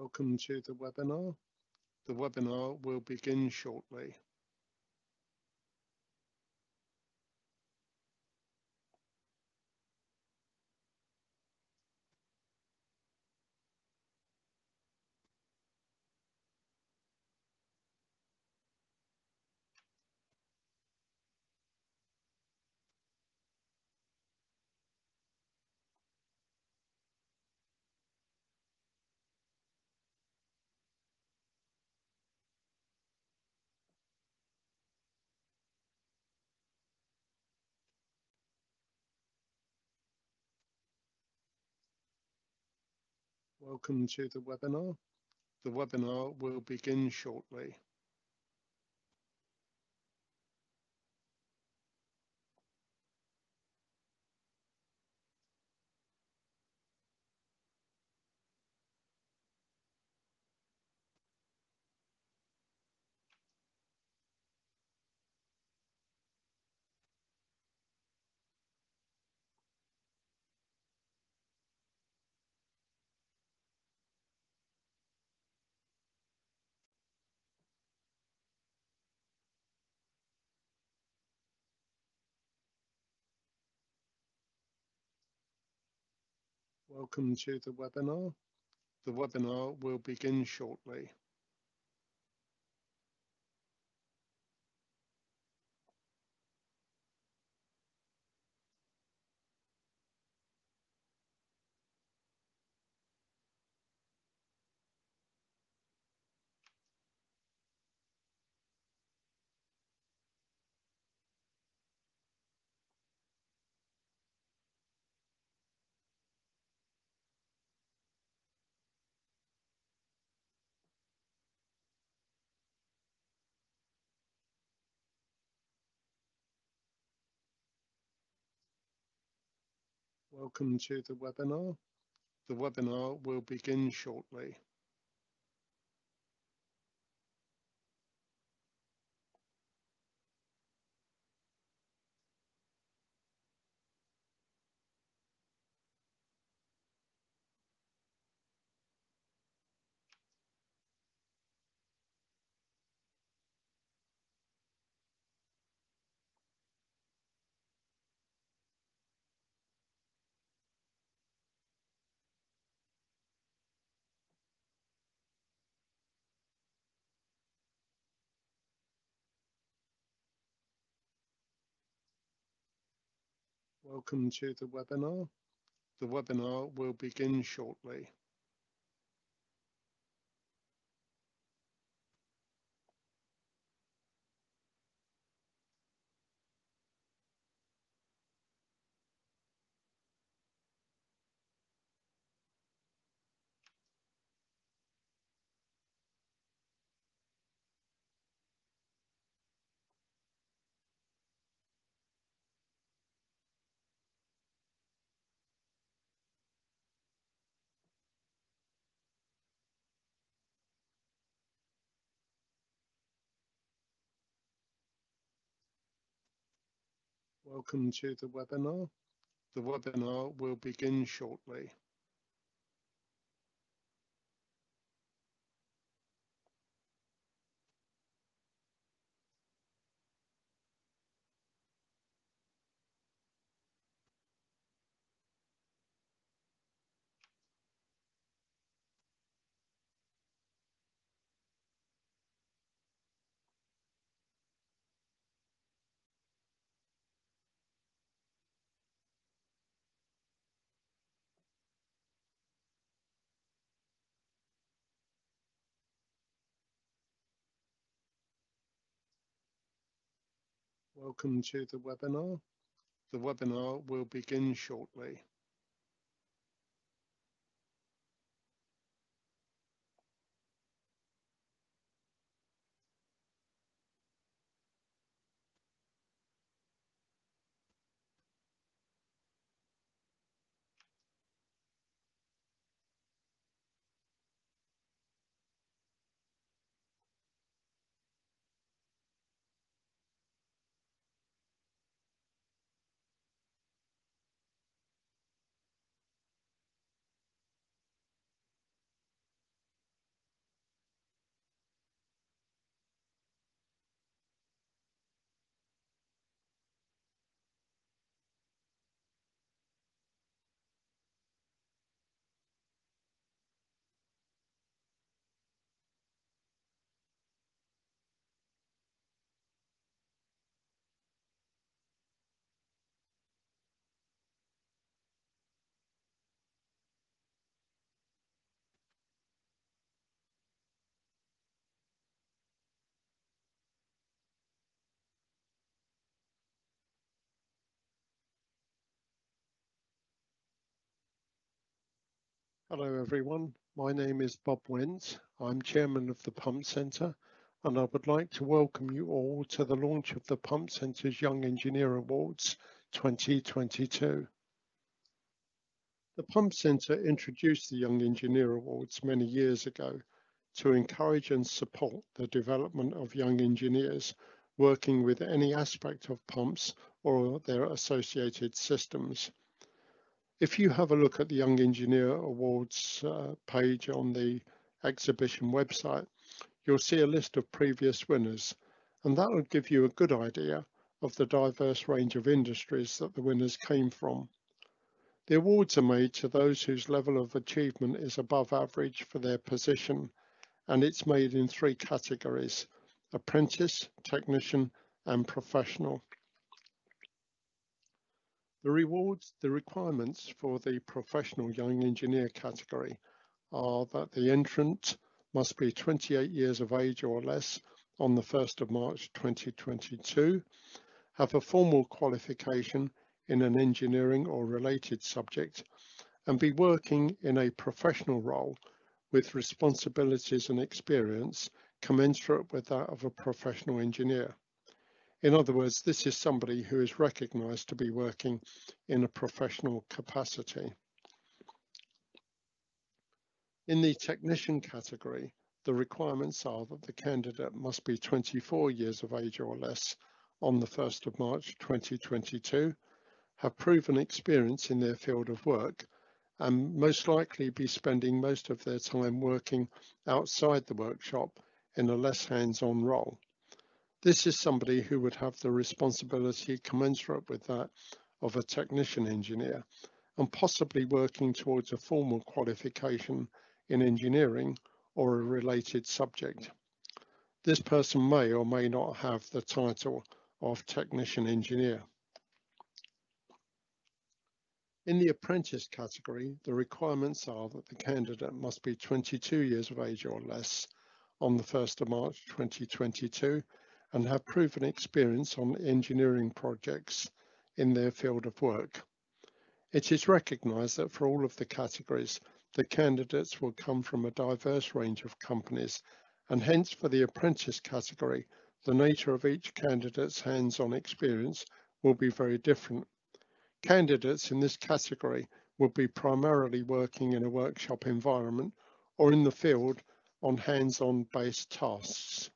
Welcome to the webinar. The webinar will begin shortly. Welcome to the webinar. The webinar will begin shortly. Welcome to the webinar. The webinar will begin shortly. Welcome to the webinar. The webinar will begin shortly. Welcome to the webinar. The webinar will begin shortly. Welcome to the webinar. The webinar will begin shortly. Welcome to the webinar. The webinar will begin shortly. Hello everyone, my name is Bob Went. I'm Chairman of the Pump Centre and I would like to welcome you all to the launch of the Pump Centre's Young Engineer Awards 2022. The Pump Centre introduced the Young Engineer Awards many years ago to encourage and support the development of young engineers working with any aspect of pumps or their associated systems. If you have a look at the Young Engineer Awards page on the exhibition website, you'll see a list of previous winners, and that will give you a good idea of the diverse range of industries that the winners came from. The awards are made to those whose level of achievement is above average for their position, and it's made in 3 categories: apprentice, technician, and professional. The requirements for the professional young engineer category are that the entrant must be 28 years of age or less on the 1st of March 2022, have a formal qualification in an engineering or related subject, and be working in a professional role with responsibilities and experience commensurate with that of a professional engineer. In other words, this is somebody who is recognised to be working in a professional capacity. In the technician category, the requirements are that the candidate must be 24 years of age or less on the 1st of March 2022, have proven experience in their field of work, and most likely be spending most of their time working outside the workshop in a less hands-on role. This is somebody who would have the responsibility commensurate with that of a technician engineer, and possibly working towards a formal qualification in engineering or a related subject. This person may or may not have the title of technician engineer. In the apprentice category, the requirements are that the candidate must be 22 years of age or less on the 1st of March 2022 and have proven experience on engineering projects in their field of work. It is recognised that for all of the categories, the candidates will come from a diverse range of companies, and hence for the apprentice category, the nature of each candidate's hands-on experience will be very different. Candidates in this category will be primarily working in a workshop environment or in the field on hands-on based tasks.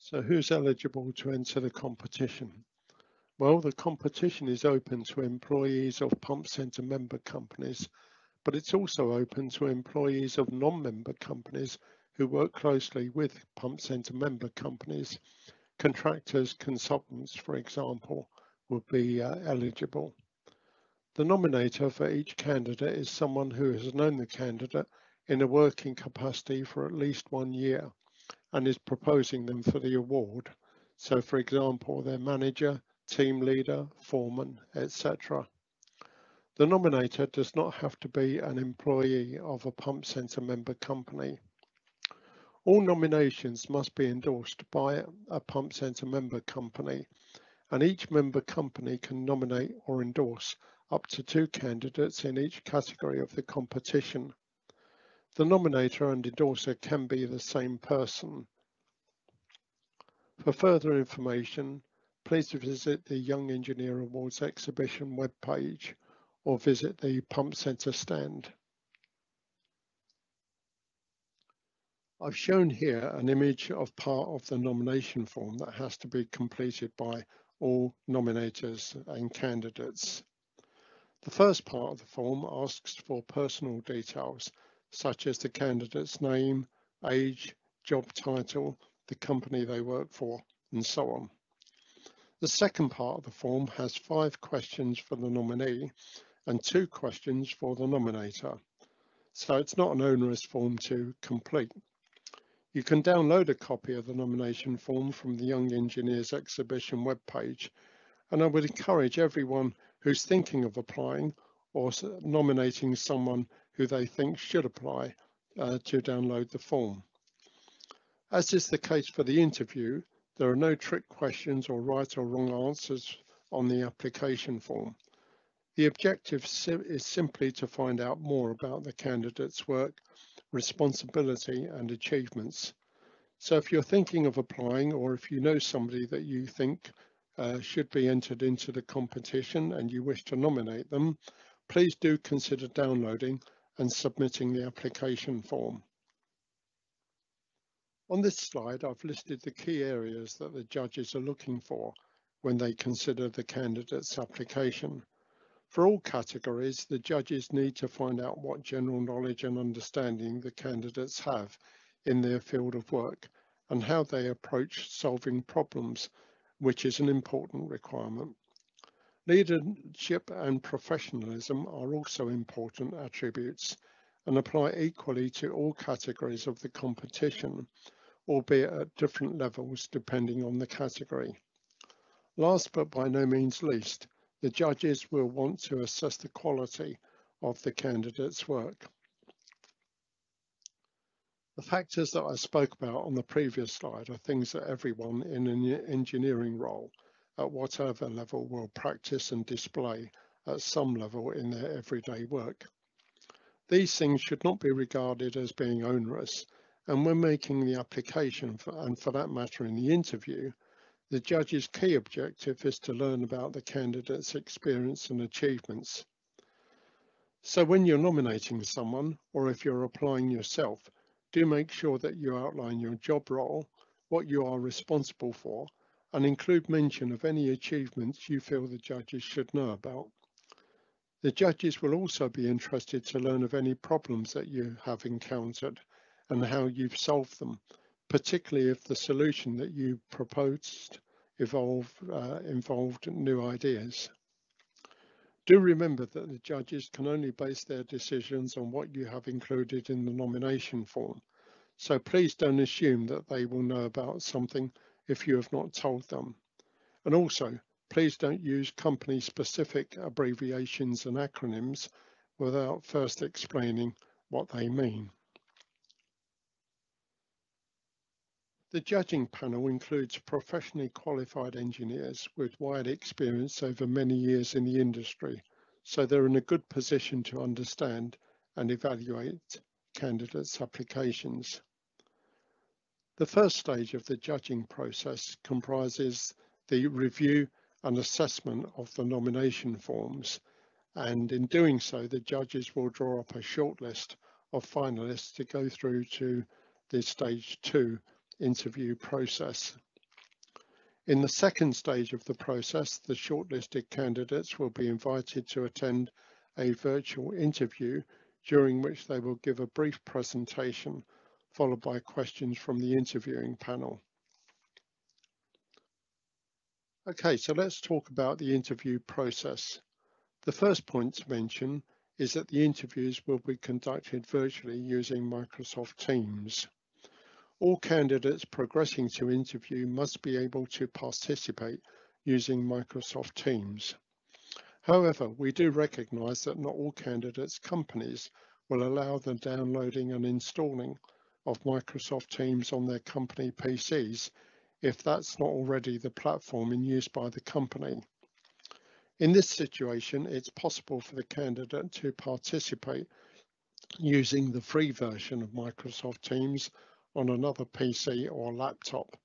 So who's eligible to enter the competition? Well, the competition is open to employees of Pump Centre member companies, but it's also open to employees of non-member companies who work closely with Pump Centre member companies. Contractors, consultants, for example, would be eligible. The nominator for each candidate is someone who has known the candidate in a working capacity for at least 1 year and is proposing them for the award. So, for example, their manager, team leader, foreman, etc. The nominator does not have to be an employee of a Pump Centre member company. All nominations must be endorsed by a Pump Centre member company, and each member company can nominate or endorse up to 2 candidates in each category of the competition. The nominator and endorser can be the same person. For further information, please visit the Young Engineer Awards exhibition webpage or visit the Pump Centre stand. I've shown here an image of part of the nomination form that has to be completed by all nominators and candidates. The first part of the form asks for personal details, such as the candidate's name, age, job title, the company they work for, and so on. The second part of the form has 5 questions for the nominee and 2 questions for the nominator, so it's not an onerous form to complete. You can download a copy of the nomination form from the Young Engineers exhibition webpage, and I would encourage everyone who's thinking of applying or nominating someone who they think should apply to download the form. As is the case for the interview, there are no trick questions or right or wrong answers on the application form. The objective is simply to find out more about the candidate's work, responsibility and achievements. So if you're thinking of applying, or if you know somebody that you think should be entered into the competition and you wish to nominate them, please do consider downloading and submitting the application form. On this slide, I've listed the key areas that the judges are looking for when they consider the candidate's application. For all categories, the judges need to find out what general knowledge and understanding the candidates have in their field of work and how they approach solving problems, which is an important requirement. Leadership and professionalism are also important attributes and apply equally to all categories of the competition, albeit at different levels depending on the category. Last but by no means least, the judges will want to assess the quality of the candidate's work. The factors that I spoke about on the previous slide are things that everyone in an engineering role at whatever level will practice and display at some level in their everyday work. These things should not be regarded as being onerous, and when making the application, and for that matter in the interview, the judge's key objective is to learn about the candidate's experience and achievements. So when you're nominating someone, or if you're applying yourself, do make sure that you outline your job role, what you are responsible for, and include mention of any achievements you feel the judges should know about. The judges will also be interested to learn of any problems that you have encountered and how you've solved them, particularly if the solution that you proposed involved new ideas. Do remember that the judges can only base their decisions on what you have included in the nomination form, so please don't assume that they will know about something if you have not told them. And also, please don't use company-specific abbreviations and acronyms without first explaining what they mean. The judging panel includes professionally qualified engineers with wide experience over many years in the industry, so they're in a good position to understand and evaluate candidates' applications. The first stage of the judging process comprises the review and assessment of the nomination forms, and in doing so, the judges will draw up a shortlist of finalists to go through to the stage 2 interview process. In the second stage of the process, the shortlisted candidates will be invited to attend a virtual interview during which they will give a brief presentation followed by questions from the interviewing panel. Okay, so let's talk about the interview process. The first point to mention is that the interviews will be conducted virtually using Microsoft Teams. All candidates progressing to interview must be able to participate using Microsoft Teams. However, we do recognize that not all candidates' companies will allow the downloading and installing of Microsoft Teams on their company PCs if that's not already the platform in use by the company. In this situation, it's possible for the candidate to participate using the free version of Microsoft Teams on another PC or laptop.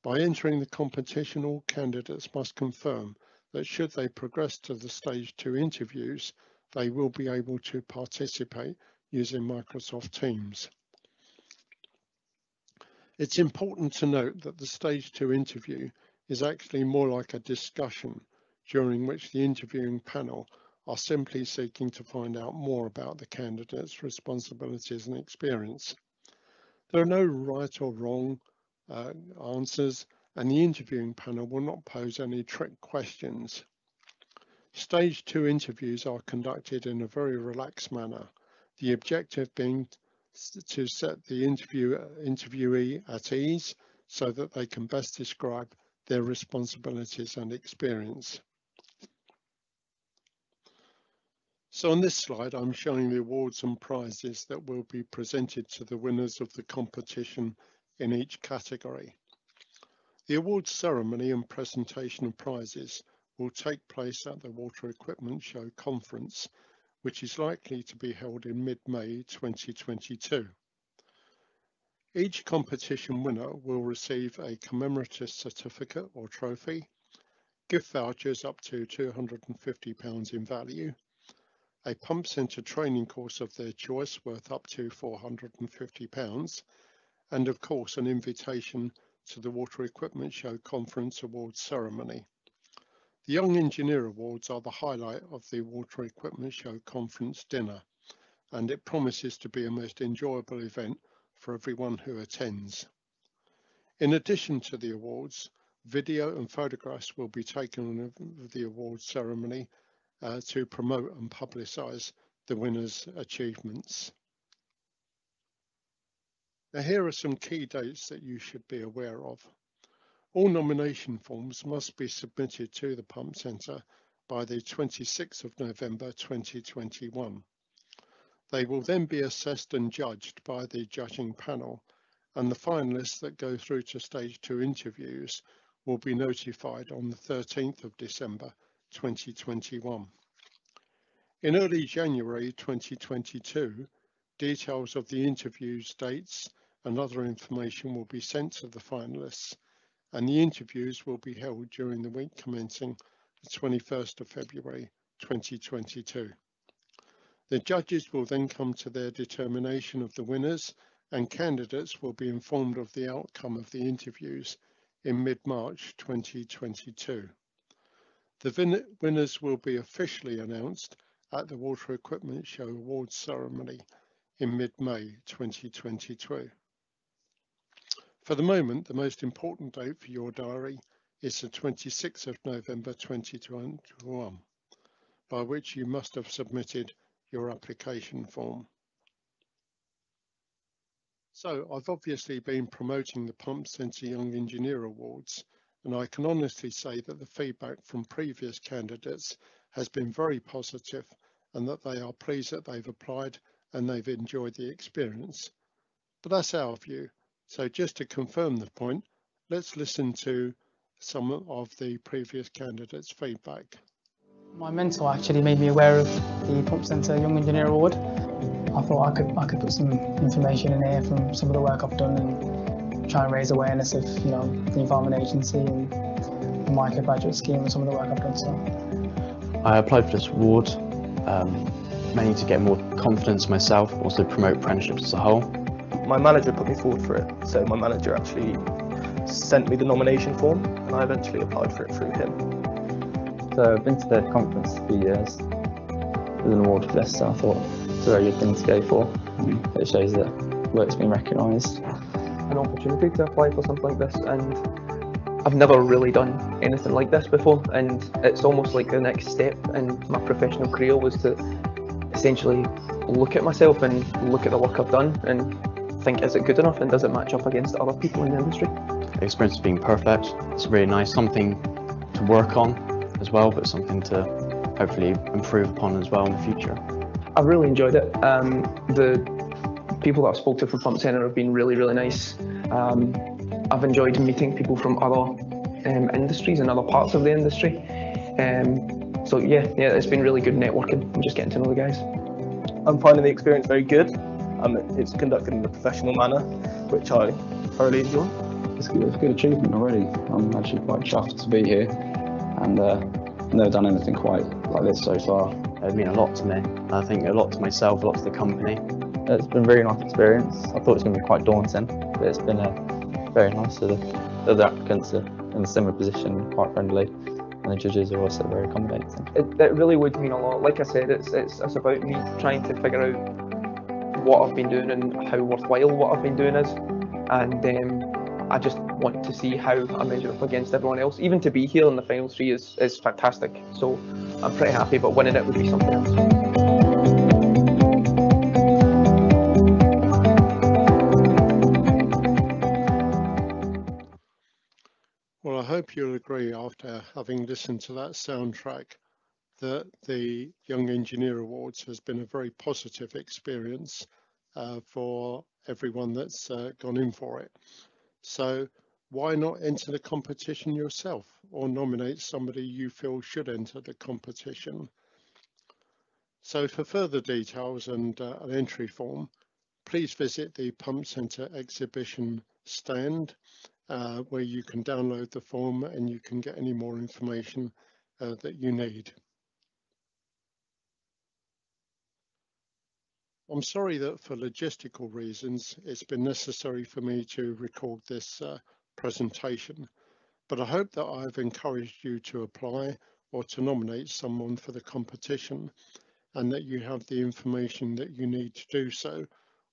By entering the competition, all candidates must confirm that should they progress to the stage 2 interviews, they will be able to participate using Microsoft Teams. It's important to note that the stage 2 interview is actually more like a discussion during which the interviewing panel are simply seeking to find out more about the candidate's responsibilities and experience. There are no right or wrong answers, and the interviewing panel will not pose any trick questions. Stage 2 interviews are conducted in a very relaxed manner, the objective being to set the interviewee at ease so that they can best describe their responsibilities and experience. So on this slide, I'm showing the awards and prizes that will be presented to the winners of the competition in each category. The awards ceremony and presentation of prizes will take place at the Water Equipment Show conference, which is likely to be held in mid-May 2022. Each competition winner will receive a commemorative certificate or trophy, gift vouchers up to £250 in value, a pump centre training course of their choice worth up to £450, and of course an invitation to the Water Equipment Show Conference Awards ceremony. The Young Engineer Awards are the highlight of the Water Equipment Show Conference dinner, and it promises to be a most enjoyable event for everyone who attends. In addition to the awards, video and photographs will be taken of the awards ceremony to promote and publicise the winners' achievements. Now here are some key dates that you should be aware of. All nomination forms must be submitted to the Pump Centre by the 26th of November 2021. They will then be assessed and judged by the judging panel, and the finalists that go through to stage 2 interviews will be notified on the 13th of December 2021. In early January 2022, details of the interviews, dates and other information will be sent to the finalists, and the interviews will be held during the week commencing the 21st of February 2022. The judges will then come to their determination of the winners, and candidates will be informed of the outcome of the interviews in mid-March 2022. The winners will be officially announced at the Water Equipment Show Awards ceremony in mid-May 2022. For the moment, the most important date for your diary is the 26th of November 2021, by which you must have submitted your application form. So I've obviously been promoting the Pump Centre Young Engineer Awards, and I can honestly say that the feedback from previous candidates has been very positive, and that they are pleased that they've applied and they've enjoyed the experience. But that's our view. So just to confirm the point, let's listen to some of the previous candidates' feedback. My mentor actually made me aware of the Pump Centre Young Engineer Award. I thought I could put some information in here from some of the work I've done and try and raise awareness of, you know, Green Farming Agency and the micrograduate scheme and some of the work I've done. So I applied for this award mainly to get more confidence myself, also promote apprenticeships as a whole. My manager put me forward for it, so my manager actually sent me the nomination form and I eventually applied for it through him. So I've been to the conference a few years. There's an award for this, so I thought it's a very good thing to go for. It shows that work's been recognised. An opportunity to apply for something like this, and I've never really done anything like this before, and it's almost like the next step in my professional career was to essentially look at myself and look at the work I've done and think, is it good enough and does it match up against other people in the industry? The experience of being perfect, it's really nice, something to work on as well, but something to hopefully improve upon as well in the future. I've really enjoyed it. The people that I've spoken to from Pump Centre have been really, really nice. I've enjoyed meeting people from other industries and other parts of the industry. So yeah, it's been really good networking and just getting to know the guys. I'm finding the experience very good. It's conducted in a professional manner, which I thoroughly enjoy. It's a good achievement already. I'm actually quite chuffed to be here, and I've never done anything quite like this so far. It's meant a lot to me. I think a lot to myself, a lot to the company. It's been a very nice experience. I thought it was going to be quite daunting, but it's been very nice. So the other applicants are in a similar position, quite friendly, and the judges are also very accommodating. It really would mean a lot. Like I said, it's about me trying to figure out what I've been doing and how worthwhile what I've been doing is, and I just want to see how I measure up against everyone else. Even to be here in the final three is fantastic, so I'm pretty happy, but winning it would be something else. Well, I hope you'll agree, after having listened to that soundtrack, that the Young Engineer Awards has been a very positive experience for everyone that's gone in for it. So why not enter the competition yourself or nominate somebody you feel should enter the competition? So for further details and an entry form, please visit the Pump Centre exhibition stand where you can download the form and you can get any more information that you need. I'm sorry that for logistical reasons it's been necessary for me to record this presentation, but I hope that I've encouraged you to apply or to nominate someone for the competition, and that you have the information that you need to do so,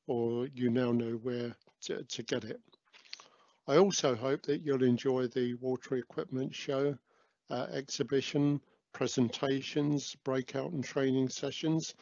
or you now know where to get it. I also hope that you'll enjoy the water equipment show, exhibition, presentations, breakout and training sessions,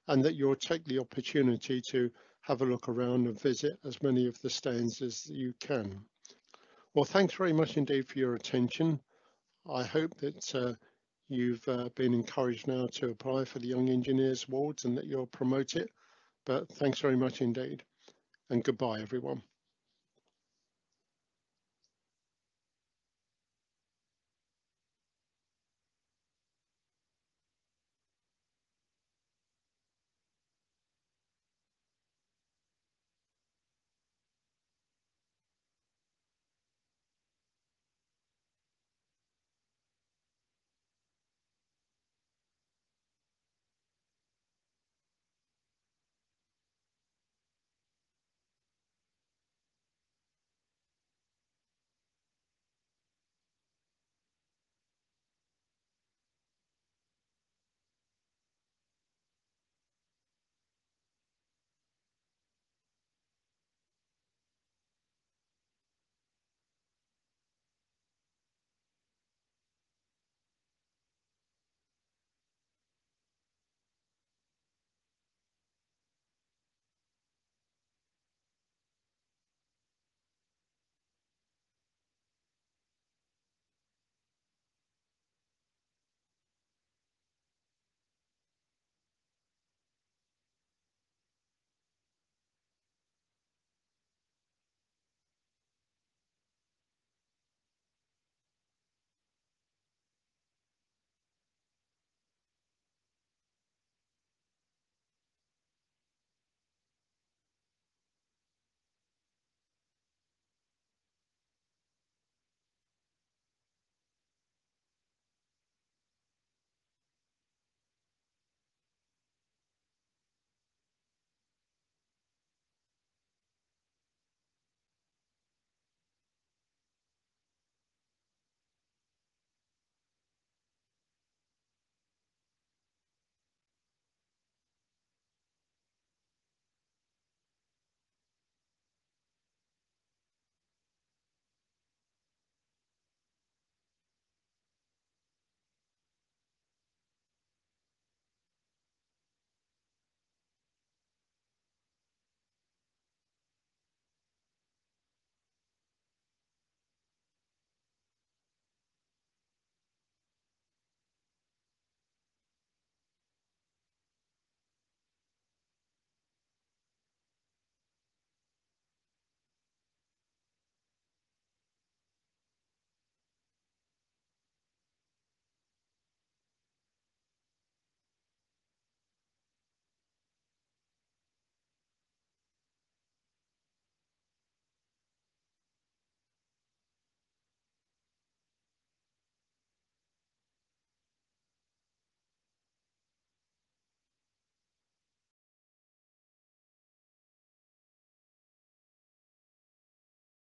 and that you'll take the opportunity to have a look around and visit as many of the stands as you can. Well, thanks very much indeed for your attention. I hope that you've been encouraged now to apply for the Young Engineers Awards and that you'll promote it. But thanks very much indeed, and goodbye everyone.